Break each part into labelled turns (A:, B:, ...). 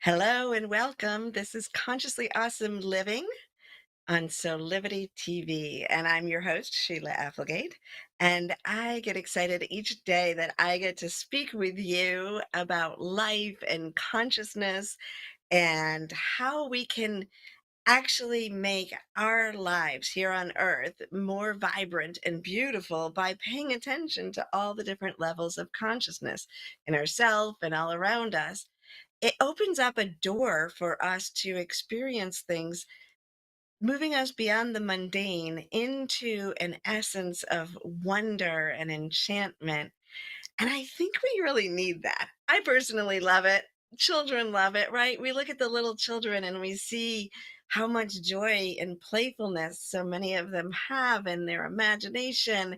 A: Hello and welcome. This is Consciously Awesome Living on Solivity TV, and I'm your host, Sheila Applegate. And I get excited each day that I get to speak with you about life and consciousness and how we can actually make our lives here on earth more vibrant and beautiful by paying attention to all the different levels of consciousness in ourselves and all around us. It opens up a door for us to experience things, moving us beyond the mundane into an essence of wonder and enchantment. And I think we really need that. I personally love it. Children love it, right? We look at the little children and we see how much joy and playfulness so many of them have in their imagination,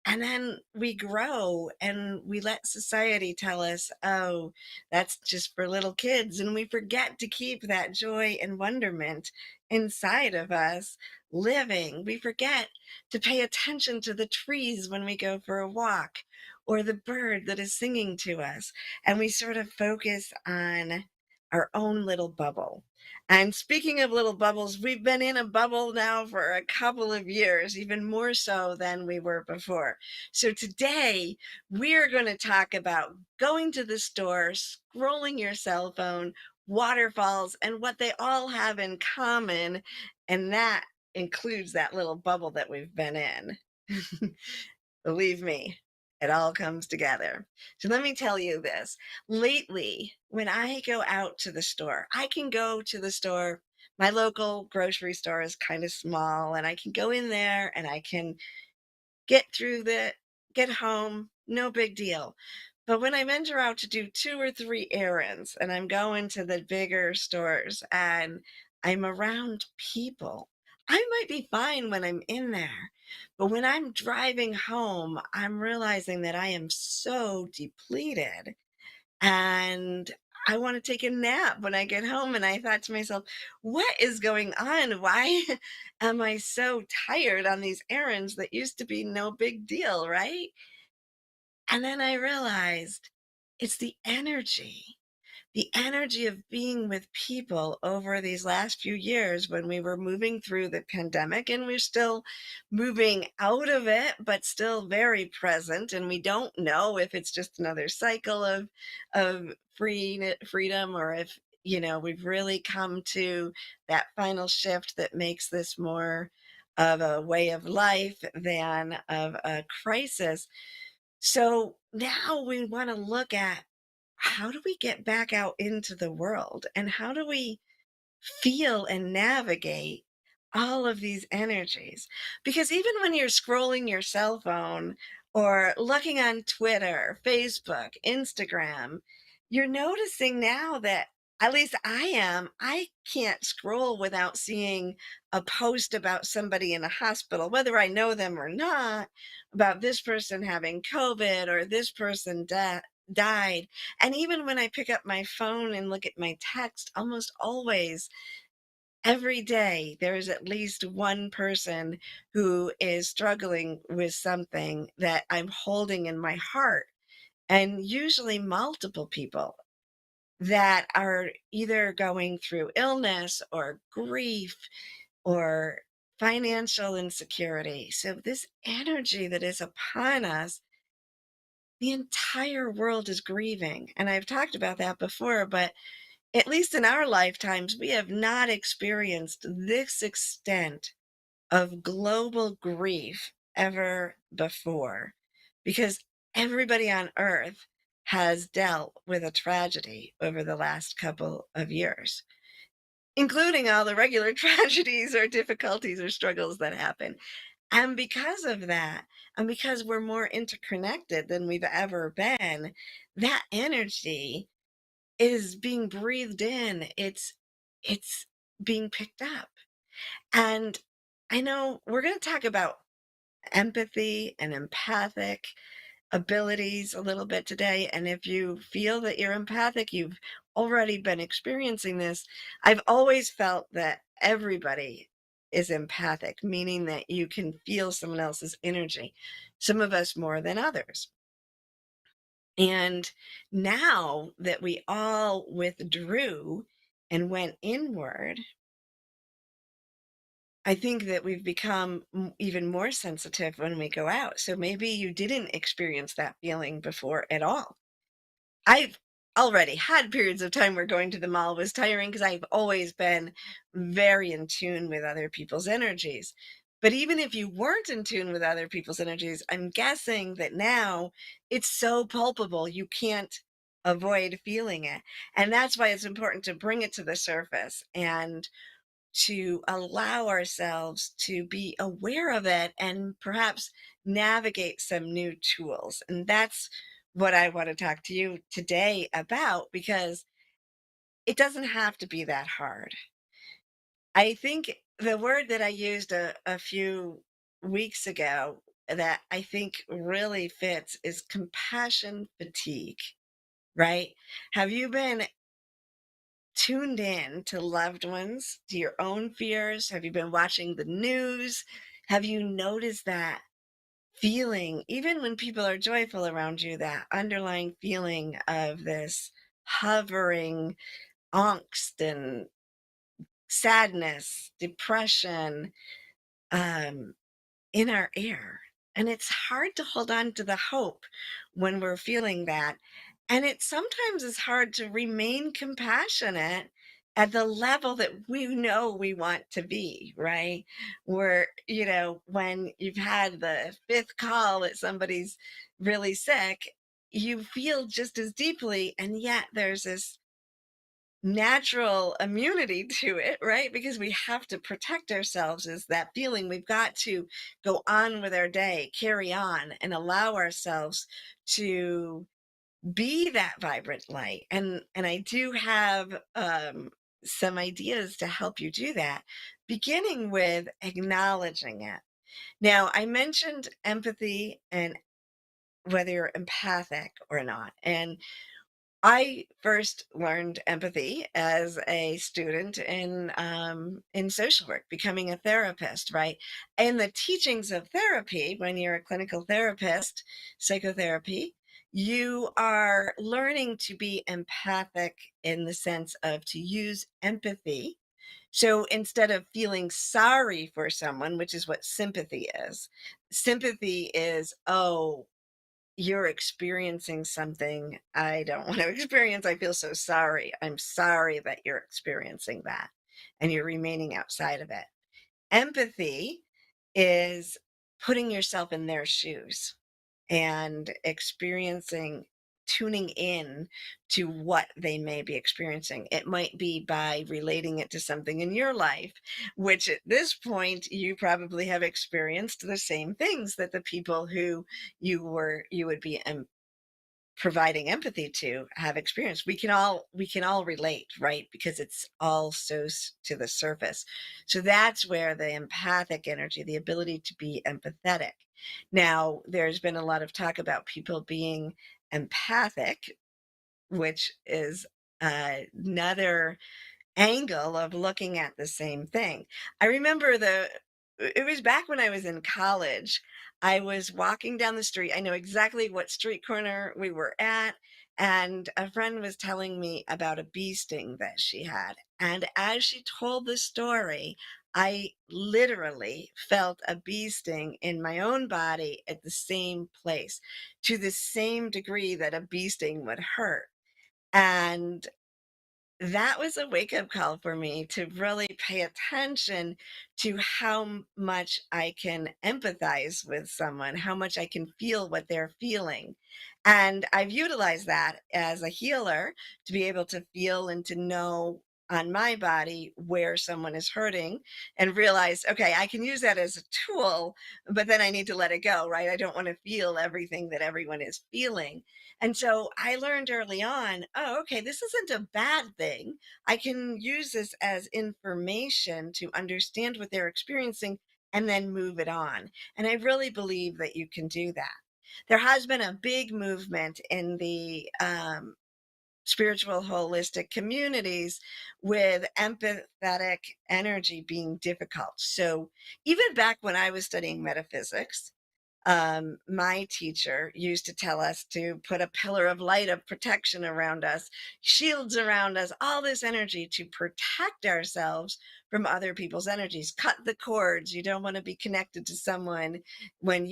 A: and then we grow and we let society tell us, oh, that's just for little kids. And we forget to keep that joy and wonderment inside of us living. We forget to pay attention to the trees when we go for a walk or the bird that is singing to us. And we sort of focus on our own little bubble. And speaking of little bubbles, we've been in a bubble now for a couple of years, even more so than we were before. So today we're going to talk about going to the store, scrolling your cell phone, waterfalls, and what they all have in common. And that includes that little bubble that we've been in. Believe me, it all comes together. So let me tell you this. Lately, when I go out to the store, I can go to the store. My local grocery store is kind of small, and I can go in there and I can get through the get home, no big deal. But when I venture out to do 2 or 3 errands and I'm going to the bigger stores and I'm around people, I might be fine when I'm in there. But when I'm driving home, I'm realizing that I am so depleted and I want to take a nap when I get home. And I thought to myself, what is going on? Why am I so tired on these errands that used to be no big deal, right? And then I realized it's the energy of being with people over these last few years when we were moving through the pandemic, and we're still moving out of it, but still very present. And we don't know if it's just another cycle of freedom, or if we've really come to that final shift that makes this more of a way of life than of a crisis. So now we want to look at, how do we get back out into the world and how do we feel and navigate all of these energies? Because even when you're scrolling your cell phone or looking on Twitter, Facebook, Instagram, you're noticing now that, at least I can't scroll without seeing a post about somebody in a hospital, whether I know them or not, about this person having COVID or this person died. And even when I pick up my phone and look at my text, almost always every day there is at least one person who is struggling with something that I'm holding in my heart, and usually multiple people that are either going through illness or grief or financial insecurity. So this energy that is upon us, the entire world is grieving. And I've talked about that before, but at least in our lifetimes, we have not experienced this extent of global grief ever before, because everybody on earth has dealt with a tragedy over the last couple of years, including all the regular tragedies or difficulties or struggles that happen. And because of that, and because we're more interconnected than we've ever been, that energy is being breathed in. It's being picked up. And I know we're going to talk about empathy and empathic abilities a little bit today. And if you feel that you're empathic, you've already been experiencing this. I've always felt that everybody is empathic, meaning that you can feel someone else's energy, some of us more than others. And now that we all withdrew and went inward, I think that we've become even more sensitive when we go out. So maybe you didn't experience that feeling before at all. I've already had periods of time where going to the mall was tiring because I've always been very in tune with other people's energies. But even if you weren't in tune with other people's energies, I'm guessing that now it's so palpable you can't avoid feeling it. And that's why it's important to bring it to the surface and to allow ourselves to be aware of it and perhaps navigate some new tools. And that's what I want to talk to you today about because it doesn't have to be that hard. I think the word that I used a few weeks ago that I think really fits is compassion fatigue, right? Have you been tuned in to loved ones, to your own fears? Have you been watching the news? Have you noticed that feeling, even when people are joyful around you, that underlying feeling of this hovering angst and sadness, depression, um, in our air. And it's hard to hold on to the hope when we're feeling that. And it sometimes is hard to remain compassionate at the level that we know we want to be, right? Where, when you've had the fifth call that somebody's really sick, you feel just as deeply. And yet there's this natural immunity to it, right? Because we have to protect ourselves is that feeling. We've got to go on with our day, carry on, and allow ourselves to be that vibrant light. And I do have some ideas to help you do that, beginning with acknowledging it. Now, I mentioned empathy and whether you're empathic or not. And I first learned empathy as a student in social work, becoming a therapist, right? In the teachings of therapy, when you're a clinical therapist, psychotherapy, you are learning to be empathic in the sense of to use empathy. So instead of feeling sorry for someone, which is what sympathy is, oh, you're experiencing something I don't want to experience. I feel so sorry. I'm sorry that you're experiencing that and you're remaining outside of it. Empathy is putting yourself in their shoes and experiencing, tuning in to what they may be experiencing. It might be by relating it to something in your life, which at this point you probably have experienced the same things that the people who you would be providing empathy to have experienced. We can all relate, right? Because it's all so to the surface. So that's where the empathic energy, the ability to be empathetic. Now, there's been a lot of talk about people being empathic, which is another angle of looking at the same thing. I remember it was back when I was in college. I was walking down the street. I know exactly what street corner we were at. And a friend was telling me about a bee sting that she had. And as she told the story, I literally felt a bee sting in my own body at the same place to the same degree that a bee sting would hurt. And that was a wake up call for me to really pay attention to how much I can empathize with someone, how much I can feel what they're feeling. And I've utilized that as a healer to be able to feel and to know on my body where someone is hurting and realize, okay, I can use that as a tool, but then I need to let it go, right? I don't want to feel everything that everyone is feeling. And so I learned early on, oh, okay, this isn't a bad thing. I can use this as information to understand what they're experiencing and then move it on. And I really believe that you can do that. There has been a big movement in the spiritual holistic communities with empathetic energy being difficult. So even back when I was studying metaphysics, My teacher used to tell us to put a pillar of light of protection around us, shields around us, all this energy to protect ourselves from other people's energies. Cut the cords. You don't want to be connected to someone when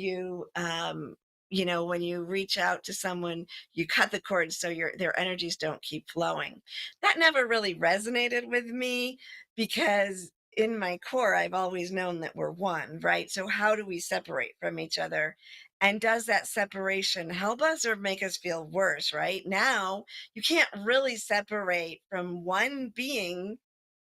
A: when you reach out to someone, you cut the cords so their energies don't keep flowing. That never really resonated with me because in my core, I've always known that we're one, right? So, how do we separate from each other? And does that separation help us or make us feel worse, right? Now, you can't really separate from one being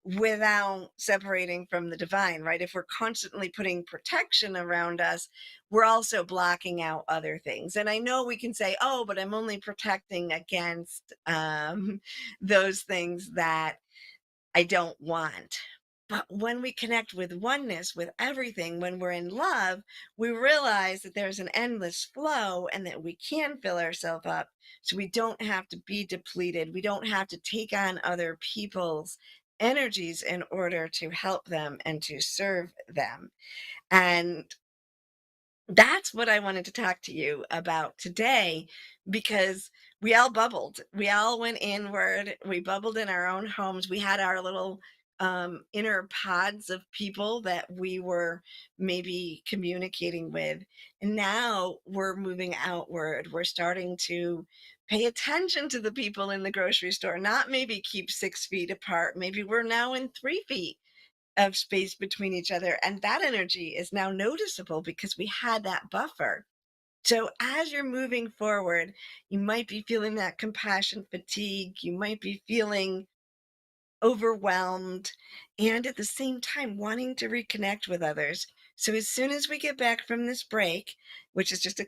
A: without separating from the divine, right? If we're constantly putting protection around us, we're also blocking out other things. And I know we can say, oh, but I'm only protecting against those things that I don't want. But when we connect with oneness, with everything, when we're in love, we realize that there's an endless flow and that we can fill ourselves up. So we don't have to be depleted. We don't have to take on other people's energies in order to help them and to serve them. And that's what I wanted to talk to you about today because we all bubbled. We all went inward. We bubbled in our own homes. We had our little inner pods of people that we were maybe communicating with. And now we're moving outward. We're starting to pay attention to the people in the grocery store, not maybe keep 6 feet apart. Maybe we're now in 3 feet of space between each other. And that energy is now noticeable because we had that buffer. So as you're moving forward, you might be feeling that compassion fatigue. You might be feeling overwhelmed and at the same time wanting to reconnect with others. So as soon as we get back from this break, which is just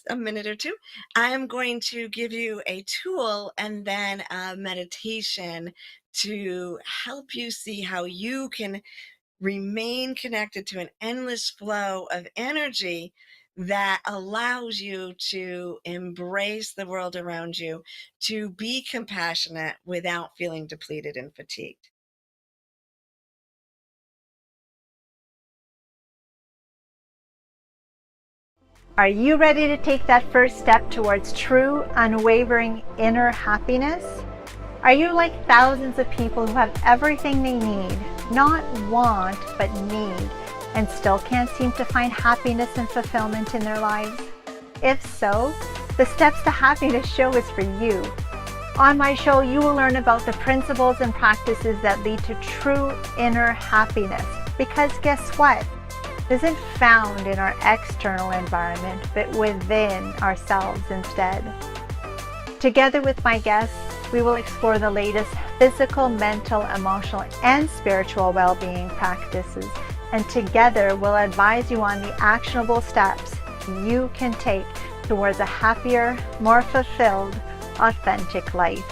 A: a minute or two, I am going to give you a tool and then a meditation to help you see how you can remain connected to an endless flow of energy that allows you to embrace the world around you, to be compassionate without feeling depleted and fatigued.
B: Are you ready to take that first step towards true, unwavering inner happiness? Are you like thousands of people who have everything they need, not want, but need, and still can't seem to find happiness and fulfillment in their lives? If so, the Steps to Happiness show is for you. On my show, you will learn about the principles and practices that lead to true inner happiness. Because guess what? It isn't found in our external environment, but within ourselves instead. Together with my guests, we will explore the latest physical, mental, emotional, and spiritual well-being practices. And together, we'll advise you on the actionable steps you can take towards a happier, more fulfilled, authentic life.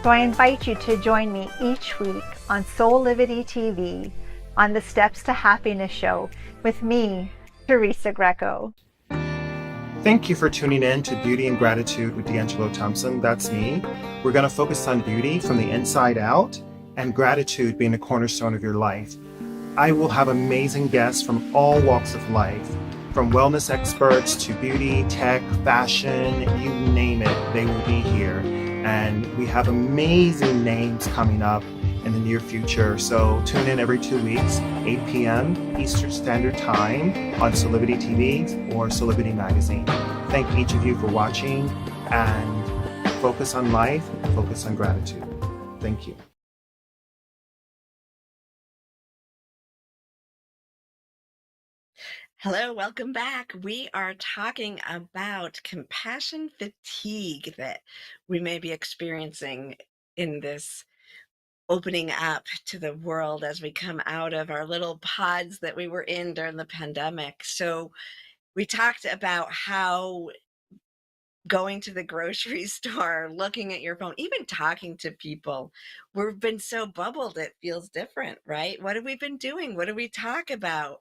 B: So I invite you to join me each week on Soul Livity TV on the Steps to Happiness show with me, TERESA GRECO.
C: Thank you for tuning in to Beauty and Gratitude with THOMPSON. That's me. We're going to focus on beauty from the inside out and gratitude being a cornerstone of your life. I will have amazing guests from all walks of life, from wellness experts to beauty, tech, fashion, you name it, they will be here. And we have amazing names coming up in the near future. So tune in every 2 weeks, 8 p.m. Eastern Standard Time on Soul Livity TV or Soul Livity Magazine. Thank each of you for watching and focus on life, focus on gratitude. Thank you.
A: Hello, welcome back. We are talking about compassion fatigue that we may be experiencing in this opening up to the world as we come out of our little pods that we were in during the pandemic. So we talked about how going to the grocery store, looking at your phone, even talking to people, we've been so bubbled, it feels different, right? What have we been doing? What do we talk about?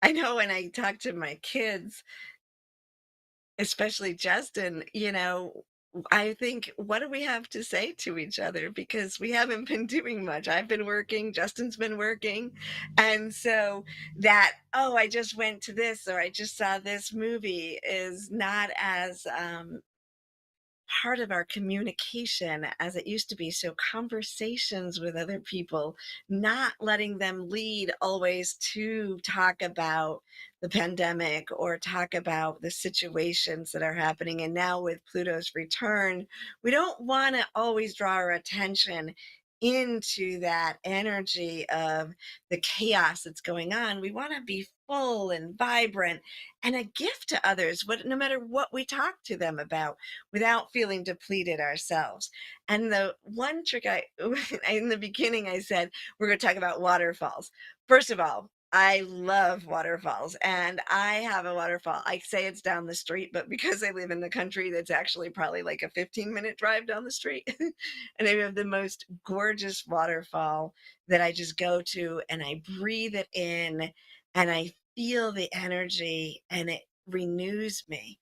A: I know when I talk to my kids, especially Justin, I think, what do we have to say to each other? Because we haven't been doing much. I've been working, Justin's been working. And so that, oh, I just went to this or I just saw this movie is not as part of our communication as it used to be. So, conversations with other people, not letting them lead always to talk about the pandemic or talk about the situations that are happening. And now, with Pluto's return, we don't want to always draw our attention into that energy of the chaos that's going on. We want to be full and vibrant and a gift to others, no matter what we talk to them about, without feeling depleted ourselves. And the one trick in the beginning, I said, we're going to talk about waterfalls. First of all, I love waterfalls and I have a waterfall. I say it's down the street, but because I live in the country, that's actually probably like a 15-minute drive down the street. And I have the most gorgeous waterfall that I just go to and I breathe it in and I feel the energy and it renews me.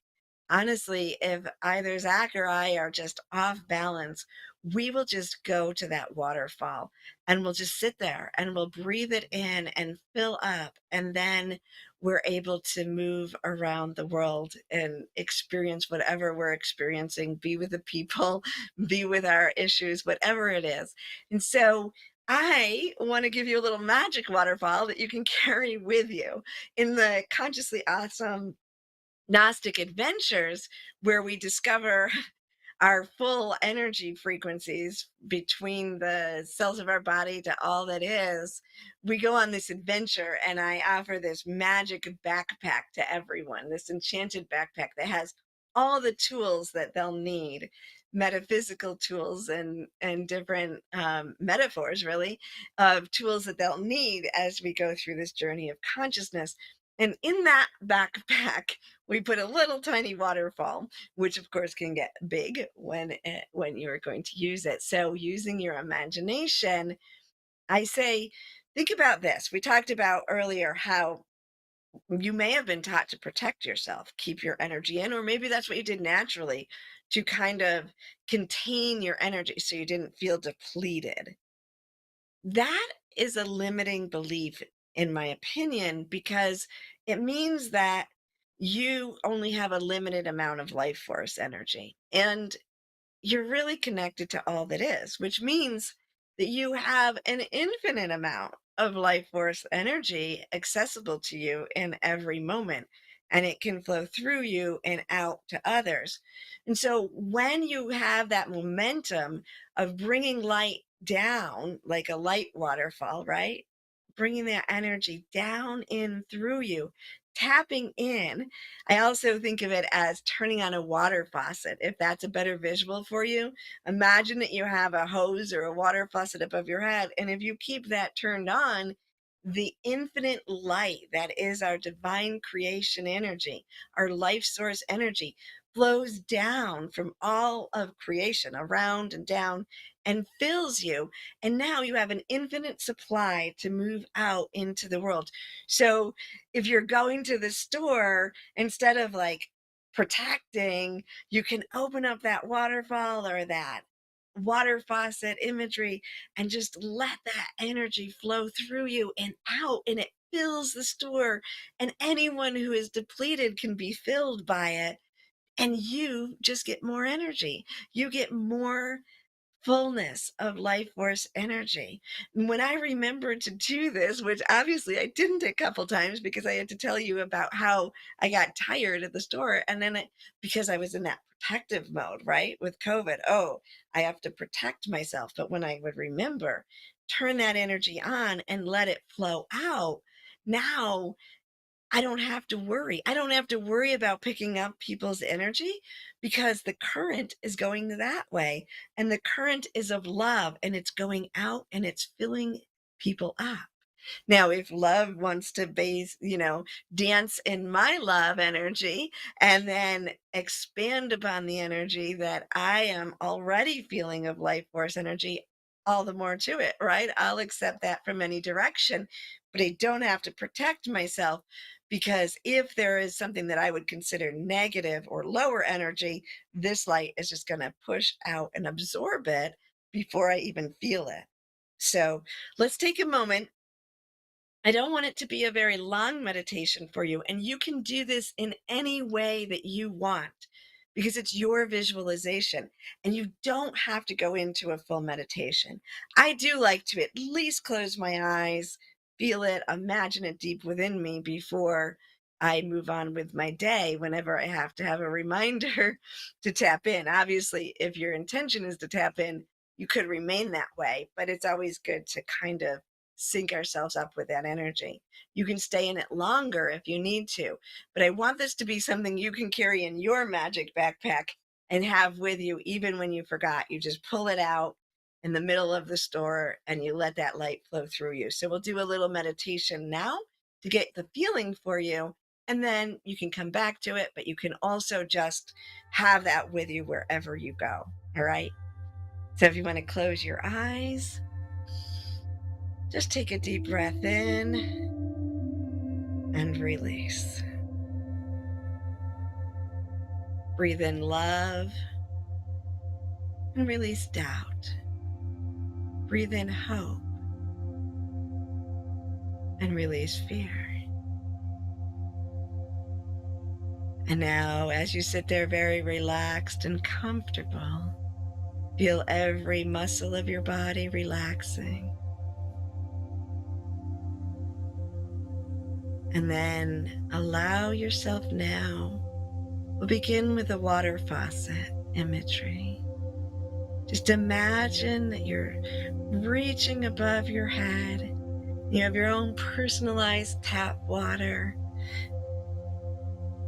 A: Honestly, if either Zach or I are just off balance, we will just go to that waterfall and we'll just sit there and we'll breathe it in and fill up. And then we're able to move around the world and experience whatever we're experiencing, be with the people, be with our issues, whatever it is. And so I want to give you a little magic waterfall that you can carry with you in the Consciously Awesome Gnostic Adventures, where we discover our full energy frequencies between the cells of our body to all that is. We go on this adventure, and I offer this magic backpack to everyone, this enchanted backpack that has all the tools that they'll need, metaphysical tools and different metaphors, really, of tools that they'll need as we go through this journey of consciousness. And in that backpack, we put a little tiny waterfall, which of course can get big when you're going to use it. So, using your imagination, I say, think about this. We talked about earlier how you may have been taught to protect yourself, keep your energy in, or maybe that's what you did naturally to kind of contain your energy so you didn't feel depleted. That is a limiting belief, in my opinion, because it means that you only have a limited amount of life force energy. And you're really connected to all that is, which means that you have an infinite amount of life force energy accessible to you in every moment. And it can flow through you and out to others. And so when you have that momentum of bringing light down, like a light waterfall, right? Bringing that energy down in through you, tapping in. I also think of it as turning on a water faucet. If that's a better visual for you, imagine that you have a hose or a water faucet above your head. And if you keep that turned on, the infinite light that is our divine creation energy, our life source energy, flows down from all of creation around and down and fills you. And now you have an infinite supply to move out into the world. So if you're going to the store, instead of like protecting, you can open up that waterfall or that water faucet imagery and just let that energy flow through you and out, and it fills the store, and anyone who is depleted can be filled by it, and you just get more energy. You get more fullness of life force energy. When I remembered to do this, which obviously I didn't a couple times because I had to tell you about how I got tired at the store. And then because I was in that protective mode, right? With COVID, oh, I have to protect myself. But when I would remember, turn that energy on and let it flow out, now I don't have to worry. I don't have to worry about picking up people's energy because the current is going that way. And the current is of love and it's going out and it's filling people up. Now, if love wants to dance in my love energy and then expand upon the energy that I am already feeling of life force energy, all the more to it, right? I'll accept that from any direction, but I don't have to protect myself, because if there is something that I would consider negative or lower energy, this light is just going to push out and absorb it before I even feel it. So let's take a moment. I don't want it to be a very long meditation for you, and you can do this in any way that you want because it's your visualization and you don't have to go into a full meditation. I do like to at least close my eyes, feel it, imagine it deep within me before I move on with my day whenever I have to have a reminder to tap in. Obviously, if your intention is to tap in, you could remain that way, but it's always good to kind of sync ourselves up with that energy. You can stay in it longer if you need to, but I want this to be something you can carry in your magic backpack and have with you even when you forgot. You just pull it out in the middle of the store and you let that light flow through you. So we'll do a little meditation now to get the feeling for you, and then you can come back to it, but you can also just have that with you wherever you go. All right. So if you want to close your eyes, just take a deep breath in and release. Breathe in love and release doubt. Breathe in hope and release fear. And now, as you sit there very relaxed and comfortable, feel every muscle of your body relaxing. And then allow yourself now. We'll begin with the water faucet imagery. Just imagine that you're reaching above your head. You have your own personalized tap water,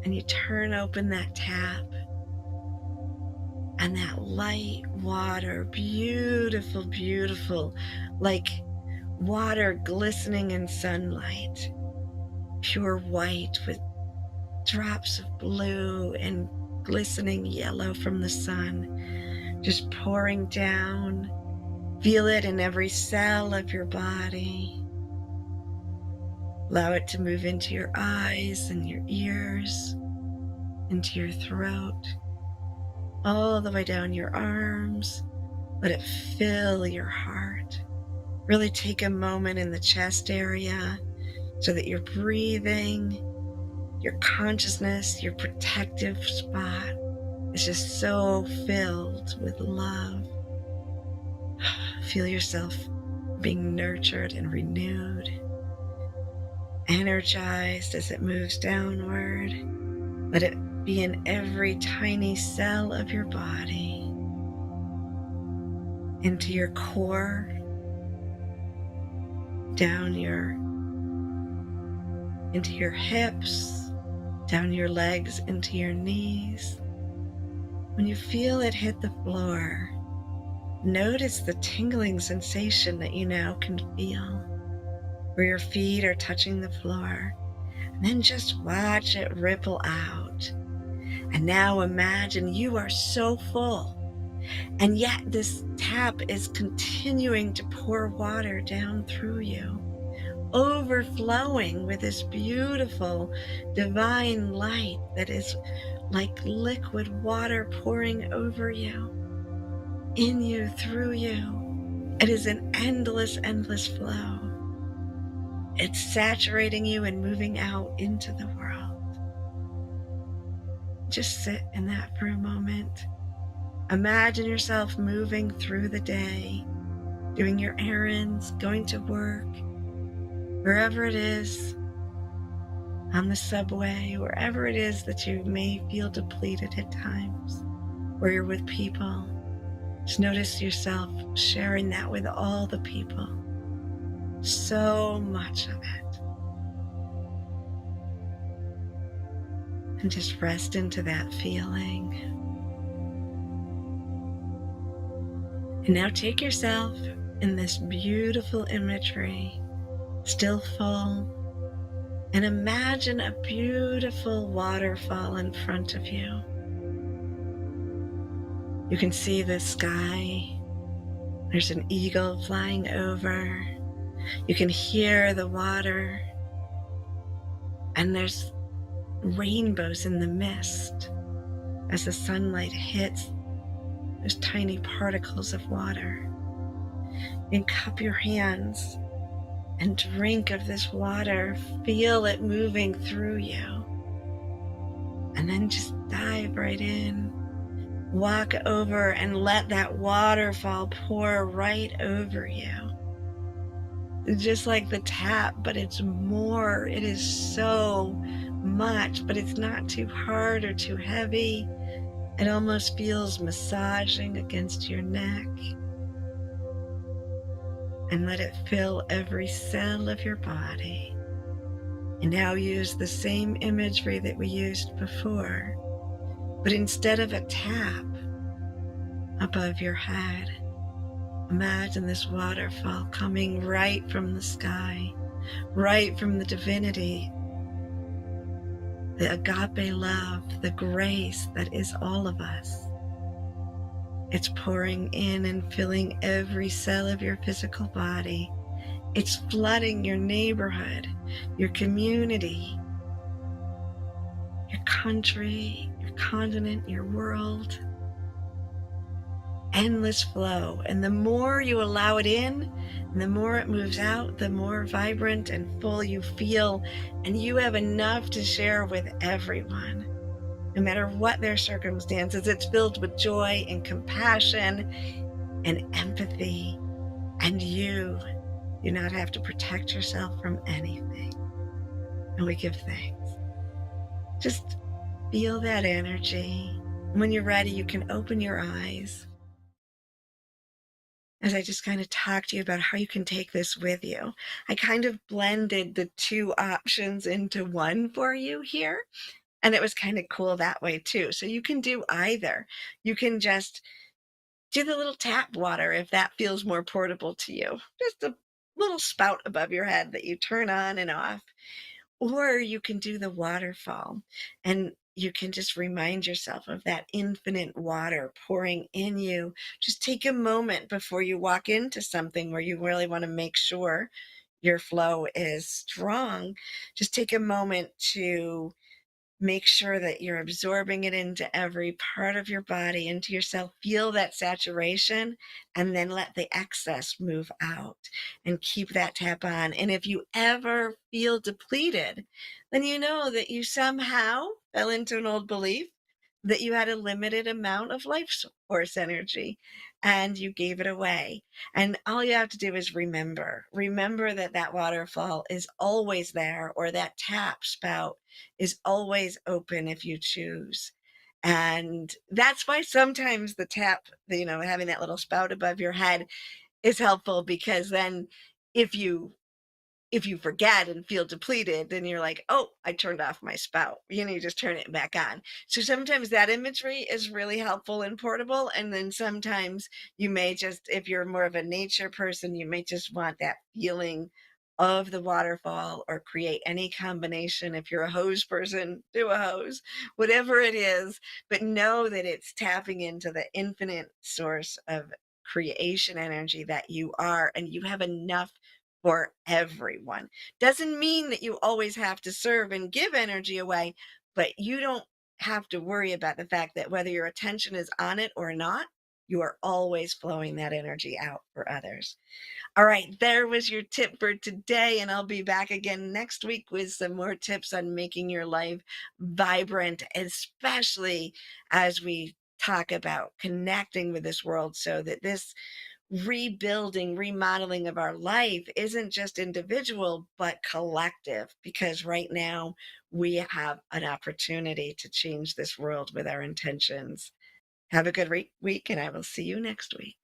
A: and you turn open that tap, and that light water, beautiful, beautiful, like water glistening in sunlight, pure white with drops of blue and glistening yellow from the sun, just pouring down. Feel it in every cell of your body. Allow it to move into your eyes and your ears, into your throat, all the way down your arms. Let it fill your heart. Really take a moment in the chest area so that you're breathing, your consciousness, your protective spot is just so filled with love. Feel yourself being nurtured and renewed, energized as it moves downward. Let it be in every tiny cell of your body, into your core, into your hips, down your legs, into your knees. When you feel it hit the floor, notice the tingling sensation that you now can feel, where your feet are touching the floor. And then just watch it ripple out. And now imagine you are so full, and yet this tap is continuing to pour water down through you, overflowing with this beautiful divine light that is like liquid water pouring over you, in you, through you. It is an endless, endless flow. It's saturating you and moving out into the world. Just sit in that for a moment. Imagine yourself moving through the day, doing your errands, going to work, wherever it is, on the subway, wherever it is that you may feel depleted at times, where you're with people. Just notice yourself sharing that with all the people. So much of it. And just rest into that feeling. And now take yourself in this beautiful imagery, still full, and imagine a beautiful waterfall in front of you. You can see the sky, There's an eagle flying over. You can hear the water, and there's rainbows in the mist. As the sunlight hits, there's tiny particles of water. You can cup your hands and drink of this water. Feel it moving through you. And then just dive right in. Walk over and let that waterfall pour right over you. Just like the tap, but it's more. It is so much, but it's not too hard or too heavy. It almost feels massaging against your neck. And let it fill every cell of your body. And now use the same imagery that we used before, but instead of a tap above your head, imagine this waterfall coming right from the sky, right from the divinity, the agape love, the grace that is all of us. It's pouring in and filling every cell of your physical body. It's flooding your neighborhood, your community, your country, your continent, your world. Endless flow. And the more you allow it in, and the more it moves out, the more vibrant and full you feel. And you have enough to share with everyone, no matter what their circumstances. It's filled with joy and compassion and empathy. And you do not have to protect yourself from anything. And we give thanks. Just feel that energy. When you're ready, you can open your eyes. As I just kind of talked to you about how you can take this with you, I kind of blended the two options into one for you here. And it was kind of cool that way too. So you can do either. You can just do the little tap water if that feels more portable to you. Just a little spout above your head that you turn on and off. Or you can do the waterfall, and you can just remind yourself of that infinite water pouring in you. Just take a moment before you walk into something where you really want to make sure your flow is strong. Just take a moment to make sure that you're absorbing it into every part of your body, into yourself. Feel that saturation, and then let the excess move out and keep that tap on. And if you ever feel depleted, then you know that you somehow fell into an old belief that you had a limited amount of life force energy and you gave it away. And all you have to do is remember that that waterfall is always there, or that tap spout is always open if you choose. And that's why sometimes the tap, having that little spout above your head is helpful, because then if you forget and feel depleted, then you're like, oh, I turned off my spout. You just turn it back on. So sometimes that imagery is really helpful and portable. And then sometimes you may just, if you're more of a nature person, you may just want that feeling of the waterfall, or create any combination. If you're a hose person, do a hose, whatever it is. But know that it's tapping into the infinite source of creation energy that you are, and you have enough for everyone. Doesn't mean that you always have to serve and give energy away, but you don't have to worry about the fact that whether your attention is on it or not, you are always flowing that energy out for others. All right, there was your tip for today, and I'll be back again next week with some more tips on making your life vibrant, especially as we talk about connecting with this world, so that this rebuilding, remodeling of our life isn't just individual, but collective, because right now we have an opportunity to change this world with our intentions. Have a good week, and I will see you next week.